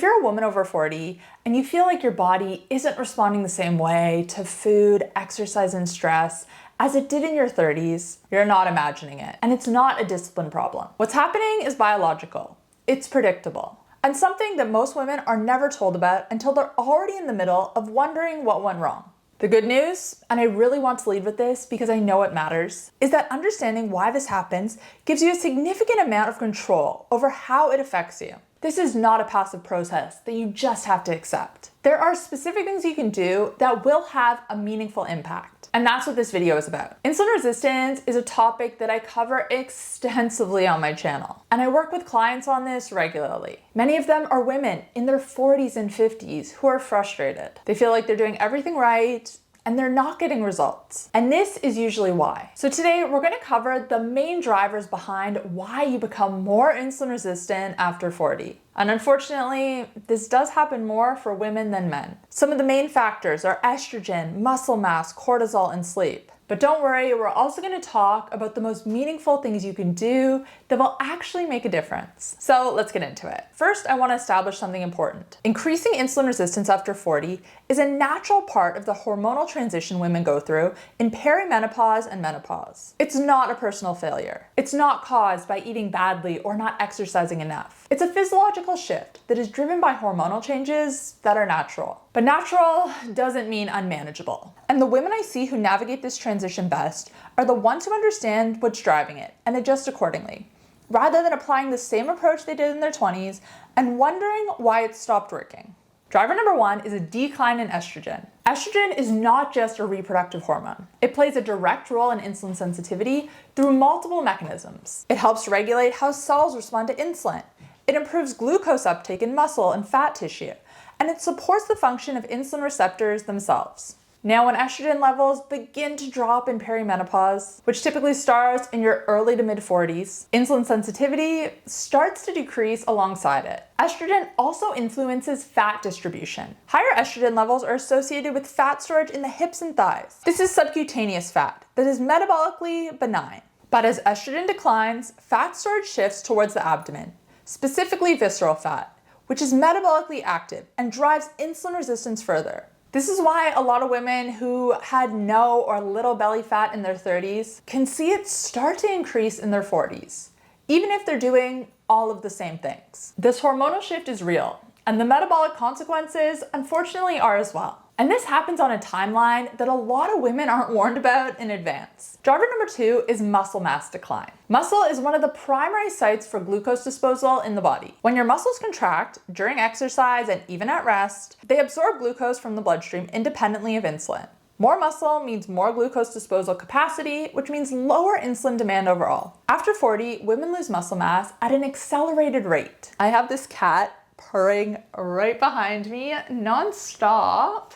If you're a woman over 40 and you feel like your body isn't responding the same way to food, exercise, and stress as it did in your 30s, you're not imagining it. And it's not a discipline problem. What's happening is biological. It's predictable. And something that most women are never told about until they're already in the middle of wondering what went wrong. The good news, and I really want to lead with this because I know it matters, is that understanding why this happens gives you a significant amount of control over how it affects you. This is not a passive process that you just have to accept. There are specific things you can do that will have a meaningful impact. And that's what this video is about. Insulin resistance is a topic that I cover extensively on my channel. And I work with clients on this regularly. Many of them are women in their 40s and 50s who are frustrated. They feel like they're doing everything right, and they're not getting results. And this is usually why. So today we're gonna cover the main drivers behind why you become more insulin resistant after 40. And unfortunately, this does happen more for women than men. Some of the main factors are estrogen, muscle mass, cortisol, and sleep. But don't worry, we're also gonna talk about the most meaningful things you can do that will actually make a difference. So let's get into it. First, I wanna establish something important. Increasing insulin resistance after 40 is a natural part of the hormonal transition women go through in perimenopause and menopause. It's not a personal failure. It's not caused by eating badly or not exercising enough. It's a physiological shift that is driven by hormonal changes that are natural. But natural doesn't mean unmanageable. And the women I see who navigate this transition best are the ones who understand what's driving it and adjust accordingly, rather than applying the same approach they did in their 20s and wondering why it stopped working. Driver number one is a decline in estrogen. Estrogen is not just a reproductive hormone. It plays a direct role in insulin sensitivity through multiple mechanisms. It helps regulate how cells respond to insulin. It improves glucose uptake in muscle and fat tissue, and it supports the function of insulin receptors themselves. Now, when estrogen levels begin to drop in perimenopause, which typically starts in your early to mid 40s, insulin sensitivity starts to decrease alongside it. Estrogen also influences fat distribution. Higher estrogen levels are associated with fat storage in the hips and thighs. This is subcutaneous fat that is metabolically benign. But as estrogen declines, fat storage shifts towards the abdomen, specifically visceral fat, which is metabolically active and drives insulin resistance further. This is why a lot of women who had no or little belly fat in their 30s can see it start to increase in their 40s, even if they're doing all of the same things. This hormonal shift is real, and the metabolic consequences, unfortunately, are as well. And this happens on a timeline that a lot of women aren't warned about in advance. Driver number two is muscle mass decline. Muscle is one of the primary sites for glucose disposal in the body. When your muscles contract during exercise and even at rest, they absorb glucose from the bloodstream independently of insulin. More muscle means more glucose disposal capacity, which means lower insulin demand overall. After 40, women lose muscle mass at an accelerated rate. I have this cat purring right behind me non-stop.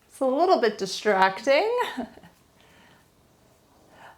It's a little bit distracting.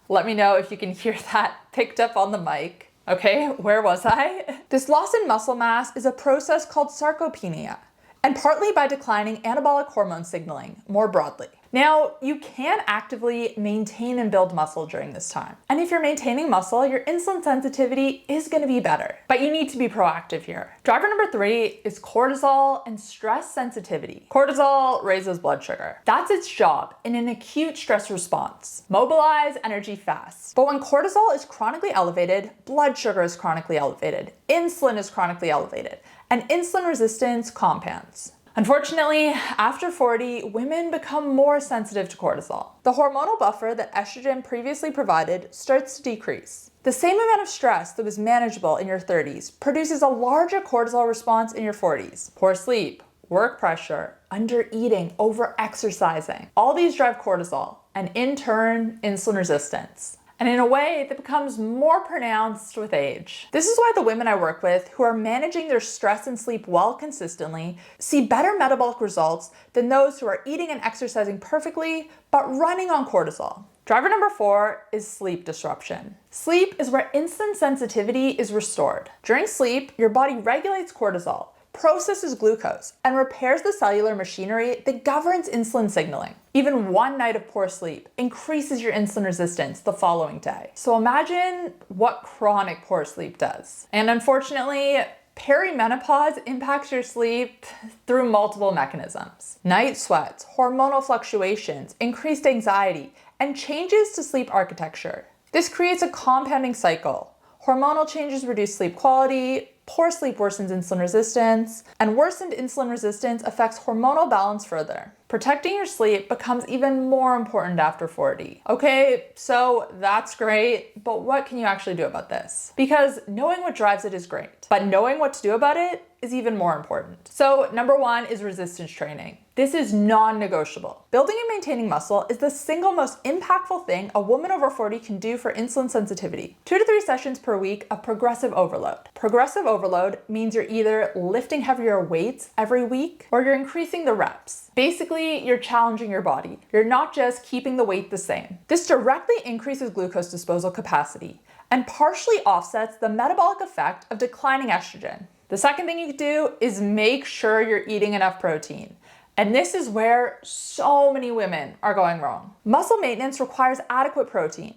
Let me know if you can hear that picked up on the mic. Okay, where was I? This loss in muscle mass is a process called sarcopenia, and partly by declining anabolic hormone signaling more broadly. Now, you can actively maintain and build muscle during this time. And if you're maintaining muscle, your insulin sensitivity is gonna be better, but you need to be proactive here. Driver number three is cortisol and stress sensitivity. Cortisol raises blood sugar. That's its job in an acute stress response. Mobilize energy fast. But when cortisol is chronically elevated, blood sugar is chronically elevated, insulin is chronically elevated, and insulin resistance compounds. Unfortunately, after 40, women become more sensitive to cortisol. The hormonal buffer that estrogen previously provided starts to decrease. The same amount of stress that was manageable in your 30s produces a larger cortisol response in your 40s. Poor sleep, work pressure, under-eating, over-exercising. All these drive cortisol, and in turn, insulin resistance. And in a way that becomes more pronounced with age. This is why the women I work with who are managing their stress and sleep well consistently see better metabolic results than those who are eating and exercising perfectly, but running on cortisol. Driver number four is sleep disruption. Sleep is where insulin sensitivity is restored. During sleep, your body regulates cortisol, processes glucose, and repairs the cellular machinery that governs insulin signaling. Even one night of poor sleep increases your insulin resistance the following day. So imagine what chronic poor sleep does. And unfortunately, Perimenopause impacts your sleep through multiple mechanisms. Night sweats, hormonal fluctuations, increased anxiety, and changes to sleep architecture. This creates a compounding cycle. Hormonal changes reduce sleep quality, poor sleep worsens insulin resistance, and worsened insulin resistance affects hormonal balance further. Protecting your sleep becomes even more important after 40. Okay, so that's great, but what can you actually do about this? Because knowing what drives it is great, but knowing what to do about it is even more important. So number one is resistance training. This is non-negotiable. Building and maintaining muscle is the single most impactful thing a woman over 40 can do for insulin sensitivity. 2 to 3 sessions per week of progressive overload. Progressive overload means you're either lifting heavier weights every week or you're increasing the reps. Basically, you're challenging your body. You're not just keeping the weight the same. This directly increases glucose disposal capacity and partially offsets the metabolic effect of declining estrogen. The second thing you can do is make sure you're eating enough protein. And this is where so many women are going wrong. Muscle maintenance requires adequate protein.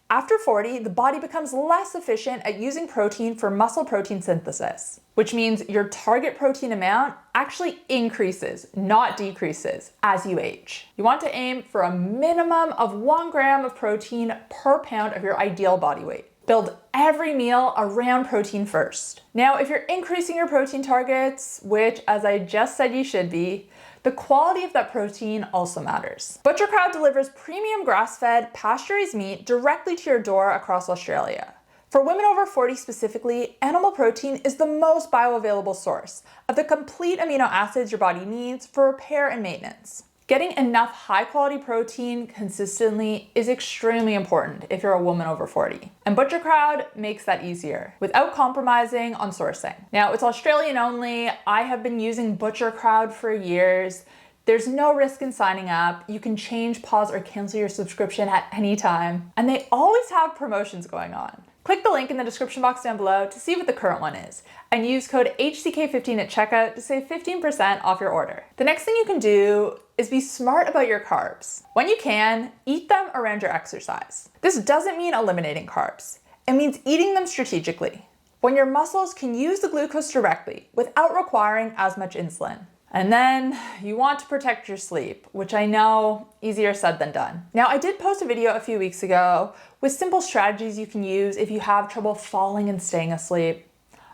After 40, the body becomes less efficient at using protein for muscle protein synthesis, which means your target protein amount actually increases, not decreases, as you age. You want to aim for a minimum of 1 gram of protein per pound of your ideal body weight. Build every meal around protein first. Now, if you're increasing your protein targets, which as I just said you should be, the quality of that protein also matters. ButcherCrowd delivers premium grass-fed, pasture-raised meat directly to your door across Australia. For women over 40 specifically, animal protein is the most bioavailable source of the complete amino acids your body needs for repair and maintenance. Getting enough high-quality protein consistently is extremely important if you're a woman over 40. And ButcherCrowd makes that easier without compromising on sourcing. Now, it's Australian only. I have been using ButcherCrowd for years. There's no risk in signing up. You can change, pause, or cancel your subscription at any time. And they always have promotions going on. Click the link in the description box down below to see what the current one is, and use code HCK15 at checkout to save 15% off your order. The next thing you can do is be smart about your carbs. When you can, eat them around your exercise. This doesn't mean eliminating carbs. It means eating them strategically, when your muscles can use the glucose directly without requiring as much insulin. And then you want to protect your sleep, which I know, easier said than done. Now, I did post a video a few weeks ago with simple strategies you can use if you have trouble falling and staying asleep.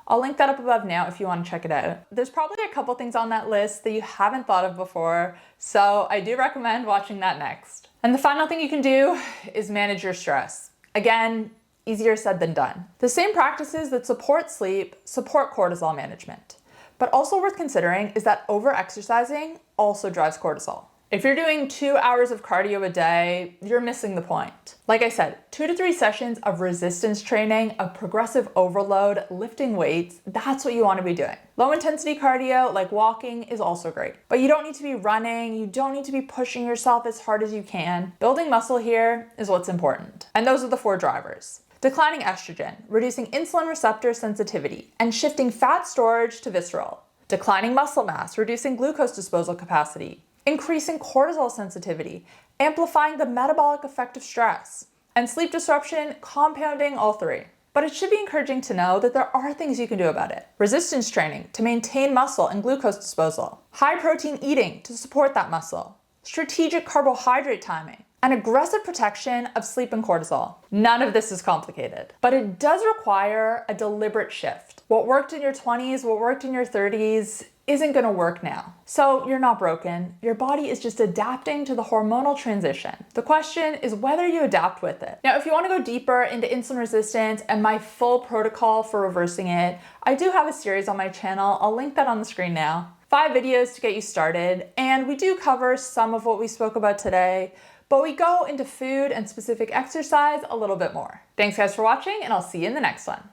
I'll link that up above now if you want to check it out. There's probably a couple things on that list that you haven't thought of before, so I do recommend watching that next. And the final thing you can do is manage your stress. Again, easier said than done. The same practices that support sleep support cortisol management. But also worth considering is that over-exercising also drives cortisol. If you're doing 2 hours of cardio a day, you're missing the point. Like I said, 2 to 3 sessions of resistance training, of progressive overload, lifting weights, that's what you want to be doing. Low intensity cardio, like walking, is also great. But you don't need to be running, you don't need to be pushing yourself as hard as you can. Building muscle here is what's important. And those are the 4 drivers. Declining estrogen, reducing insulin receptor sensitivity, and shifting fat storage to visceral. Declining muscle mass, reducing glucose disposal capacity. Increasing cortisol sensitivity, amplifying the metabolic effect of stress. And sleep disruption, compounding all 3. But it should be encouraging to know that there are things you can do about it. Resistance training to maintain muscle and glucose disposal. High protein eating to support that muscle. Strategic carbohydrate timing. And aggressive protection of sleep and cortisol. None of this is complicated, but it does require a deliberate shift. What worked in your 20s, what worked in your 30s isn't gonna work now. So you're not broken. Your body is just adapting to the hormonal transition. The question is whether you adapt with it. Now, if you wanna go deeper into insulin resistance and my full protocol for reversing it, I do have a series on my channel. I'll link that on the screen now. 5 videos to get you started, and we do cover some of what we spoke about today, but we go into food and specific exercise a little bit more. Thanks guys for watching, and I'll see you in the next one.